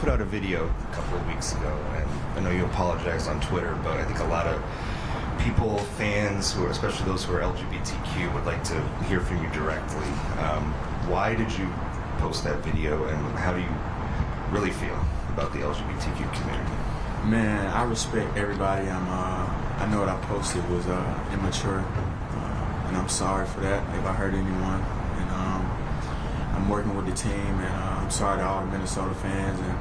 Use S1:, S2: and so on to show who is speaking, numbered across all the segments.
S1: put out a video a couple of weeks ago, and I know you apologized on Twitter, but I think a lot of people, fans, who are, especially those who are LGBTQ, would like to hear from you directly. Why did you post that video, and how do you really feel about the LGBTQ community?
S2: Man, I respect everybody. I know what I posted was immature, and I'm sorry for that if I hurt anyone. And I'm working with the team, and I'm sorry to all the Minnesota fans, and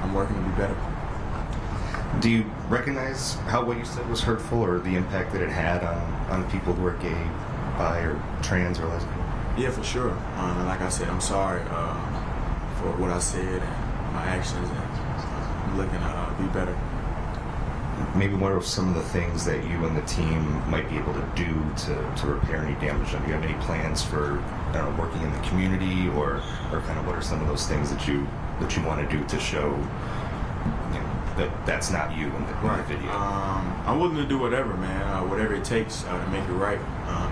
S2: I'm working to be better.
S1: Do you recognize how what you said was hurtful, or the impact that it had on people who are gay, bi, or trans, or lesbian?
S2: Yeah, for sure. Like I said, I'm sorry for what I said and my actions, and I'm looking to be better.
S1: Maybe what are some of the things that you and the team might be able to do to repair any damage? Do you have any plans for, I don't know, working in the community, or kind of what are some of those things that you want to do to show that's not you in the video?
S2: I'm willing to do whatever, man. Whatever it takes to make it right.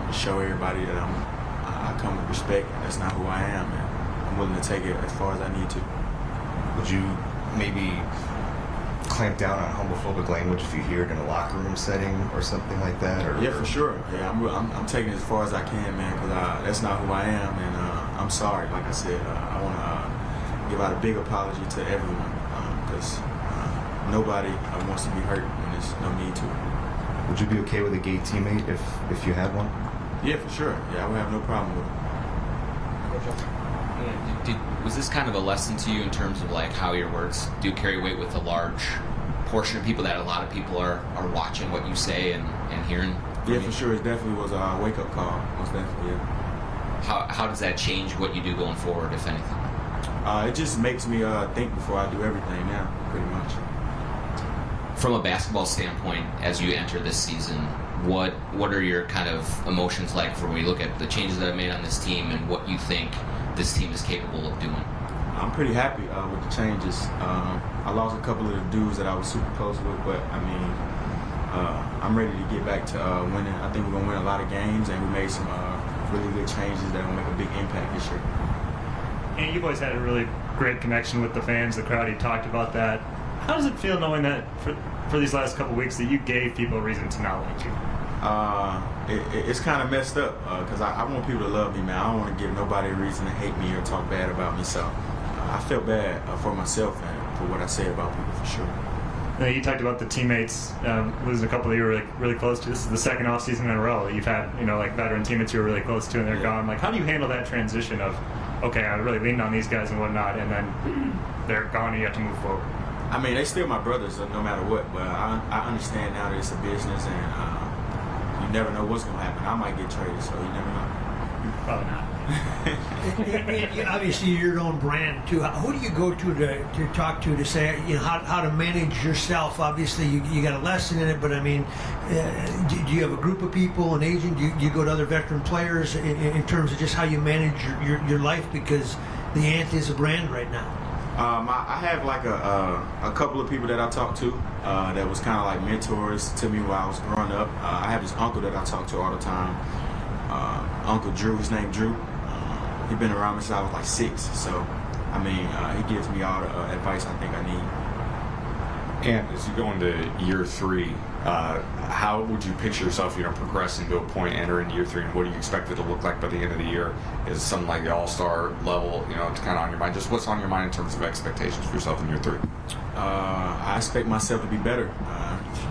S2: To show everybody that I come with respect. That's not who I am, and I'm willing to take it as far as I need to.
S1: Would you maybe clamp down on homophobic language if you hear it in a locker room setting or something like that?
S2: Yeah, for sure. Yeah, I'm taking it as far as I can, man, because that's not who I am, and I'm sorry. Like I said, I want to give out a big apology to everyone, because nobody wants to be hurt when there's no need to.
S1: Would you be okay with a gay teammate if you had one?
S2: Yeah, for sure. Yeah, I would have no problem with it.
S3: Was this kind of a lesson to you in terms of like how your words do carry weight with a large portion of people, that a lot of people are watching what you say and hearing?
S2: Yeah, for sure. It definitely was a wake-up call. Most definitely, yeah.
S3: How does that change what you do going forward, if anything?
S2: It just makes me think before I do everything now, pretty much.
S3: From a basketball standpoint, as you enter this season, what are your kind of emotions like for when you look at the changes that I've made on this team and what you think this team is capable of doing?
S2: I'm pretty happy with the changes. I lost a couple of the dudes that I was super close with, but I mean, I'm ready to get back to winning. I think we're going to win a lot of games, and we made some really good changes that will make a big impact this year.
S4: And you've always had a really great connection with the fans, the crowd. You talked about that. How does it feel knowing that for these last couple of weeks that you gave people a reason to not like you?
S2: It's kind of messed up because I want people to love me, man. I don't want to give nobody a reason to hate me or talk bad about me. So I felt bad for myself and for what I say about people, for sure.
S4: Now, you talked about the teammates losing a couple that you were really close to. This is the second off season in a row that you've had, like veteran teammates you were really close to, and they're gone. Like, how do you handle that transition of, okay, I really leaned on these guys and whatnot, and then they're gone and you have to move forward?
S2: I mean, they still my brothers, no matter what. But I understand now that it's a business, and you never know what's going to happen. I might get traded, so you never know.
S4: Probably not.
S5: Obviously, your own brand too. Who do you go to talk to say how to manage yourself? Obviously, you got a lesson in it, but I mean, do you have a group of people, an agent? Do you go to other veteran players in terms of just how you manage your life, because the Ant is a brand right now?
S2: I have like a couple of people that I talk to that was kind of like mentors to me while I was growing up. I have this uncle that I talk to all the time. Uncle Drew, his name Drew. He's been around me since I was like 6. So, I mean, he gives me all the advice I think I need.
S6: And as you go into year 3, how would you picture yourself, progressing to a point, entering year 3, and what do you expect it to look like by the end of the year? Is it something like the all-star level, it's kind of on your mind? Just what's on your mind in terms of expectations for yourself in year 3?
S2: I expect myself to be better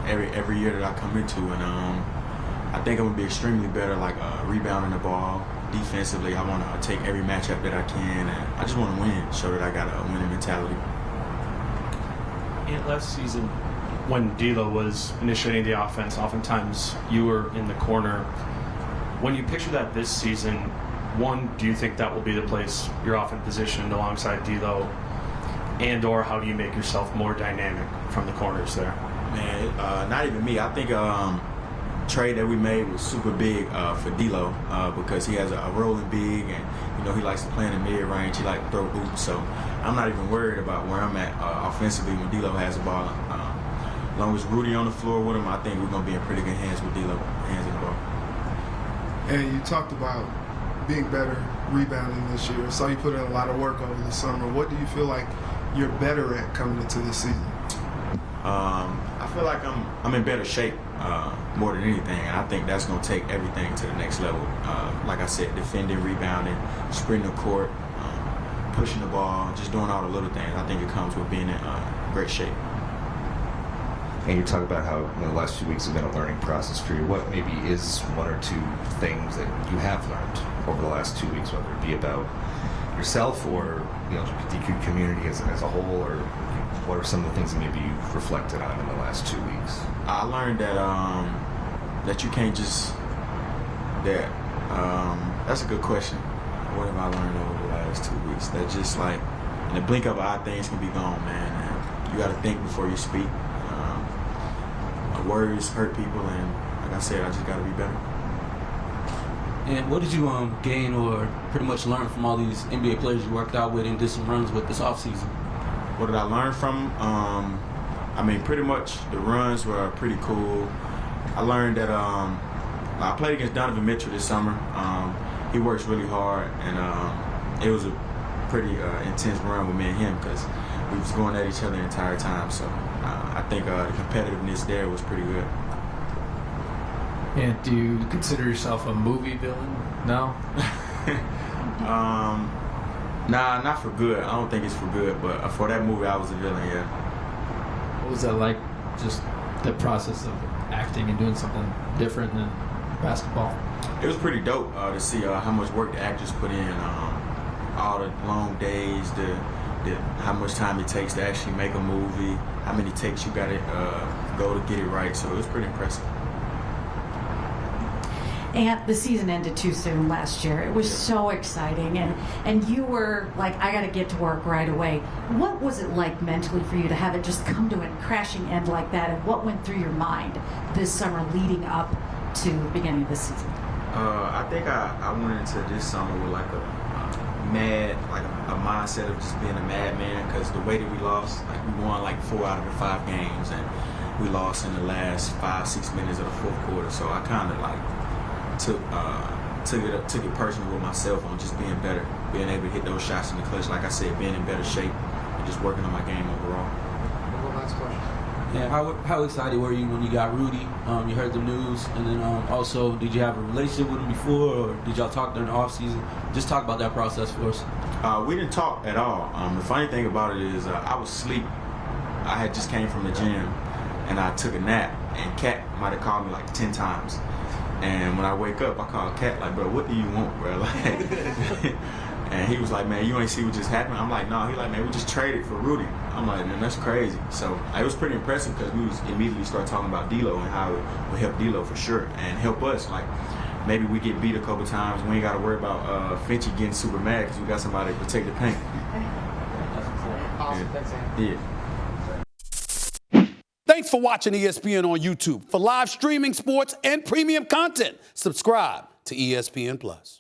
S2: every year that I come into, and I think I'm going to be extremely better, like rebounding the ball. Defensively, I want to take every matchup that I can, and I just want to win, show that I got a winning mentality.
S7: And last season, when D'Lo was initiating the offense, oftentimes you were in the corner. When you picture that this season, one, do you think that will be the place you're often positioned alongside D'Lo, and/or how do you make yourself more dynamic from the corners there?
S2: Man, not even me. I think trade that we made was super big for D'Lo because he has a rolling big, and he likes to play in the mid-range. He likes to throw hoops, so I'm not even worried about where I'm at offensively when D'Lo has the ball. As long as Rudy on the floor with him, I think we're going to be in pretty good hands with D'Lo, hands in the ball.
S8: And you talked about being better rebounding this year. So you put in a lot of work over the summer. What do you feel like you're better at coming into this season?
S2: I feel like I'm in better shape more than anything, and I think that's going to take everything to the next level. Like I said, defending, rebounding, sprinting the court, pushing the ball, just doing all the little things. I think it comes with being in great shape.
S1: And you talk about how the last 2 weeks have been a learning process for you. What maybe is one or two things that you have learned over the last 2 weeks, whether it be about yourself or the LGBTQ community as a whole, or what are some of the things that maybe you've reflected on in the last 2 weeks?
S2: I learned that that you can't just that's a good question. What have I learned over the last 2 weeks? That just like in the blink of an eye, things can be gone, man. And you got to think before you speak. Words hurt people, and like I said, I just got to be better.
S9: And what did you gain or pretty much learn from all these NBA players you worked out with and did some runs with this offseason?
S2: What did I learn from? I mean, pretty much the runs were pretty cool. I learned that I played against Donovan Mitchell this summer. He works really hard, and it was a pretty intense run with me and him because we was going at each other the entire time. So I think the competitiveness there was pretty good.
S10: And do you consider yourself a movie villain now?
S2: Nah, not for good. I don't think it's for good, but for that movie, I was a villain, yeah.
S10: What was that like, just the process of acting and doing something different than basketball?
S2: It was pretty dope to see how much work the actors put in, all the long days, how much time it takes to actually make a movie, how many takes you got to go to get it right. So it was pretty impressive.
S11: And the season ended too soon last year. It was so exciting, and you were like, I got to get to work right away. What was it like mentally for you to have it just come to a crashing end like that, and what went through your mind this summer leading up to the beginning of the season?
S2: I think I went into this summer with like a mindset of just being a madman, because the way that we lost, like we won like 4 out of the 5 games, and we lost in the last 5-6 minutes of the fourth quarter. So I kind of like took it personal with myself on just being better, being able to hit those shots in the clutch. Like I said, being in better shape and just working on my game overall.
S8: One last question.
S9: And how excited were you when you got Rudy? You heard the news, and then also, did you have a relationship with him before, or did y'all talk during the offseason? Just talk about that process for us.
S2: We didn't talk at all. The funny thing about it is I was asleep. I had just came from the gym, and I took a nap, and Kat might have called me like 10 times. And when I wake up, I call Kat like, bro, what do you want, bro? Like, and he was like, man, you ain't see what just happened? I'm like, no. He like, man, we just traded for Rudy. I'm like, man, that's crazy. So it was pretty impressive because we was immediately start talking about D'Lo and how it would help D'Lo for sure and help us. Like, maybe we get beat a couple times. We ain't got to worry about Finchie getting super mad because we got somebody to protect the paint.
S8: Awesome.
S2: Yeah.
S8: Thanks, Andy.
S2: Yeah.
S12: Thanks for watching ESPN on YouTube. For live streaming sports and premium content, subscribe to ESPN+.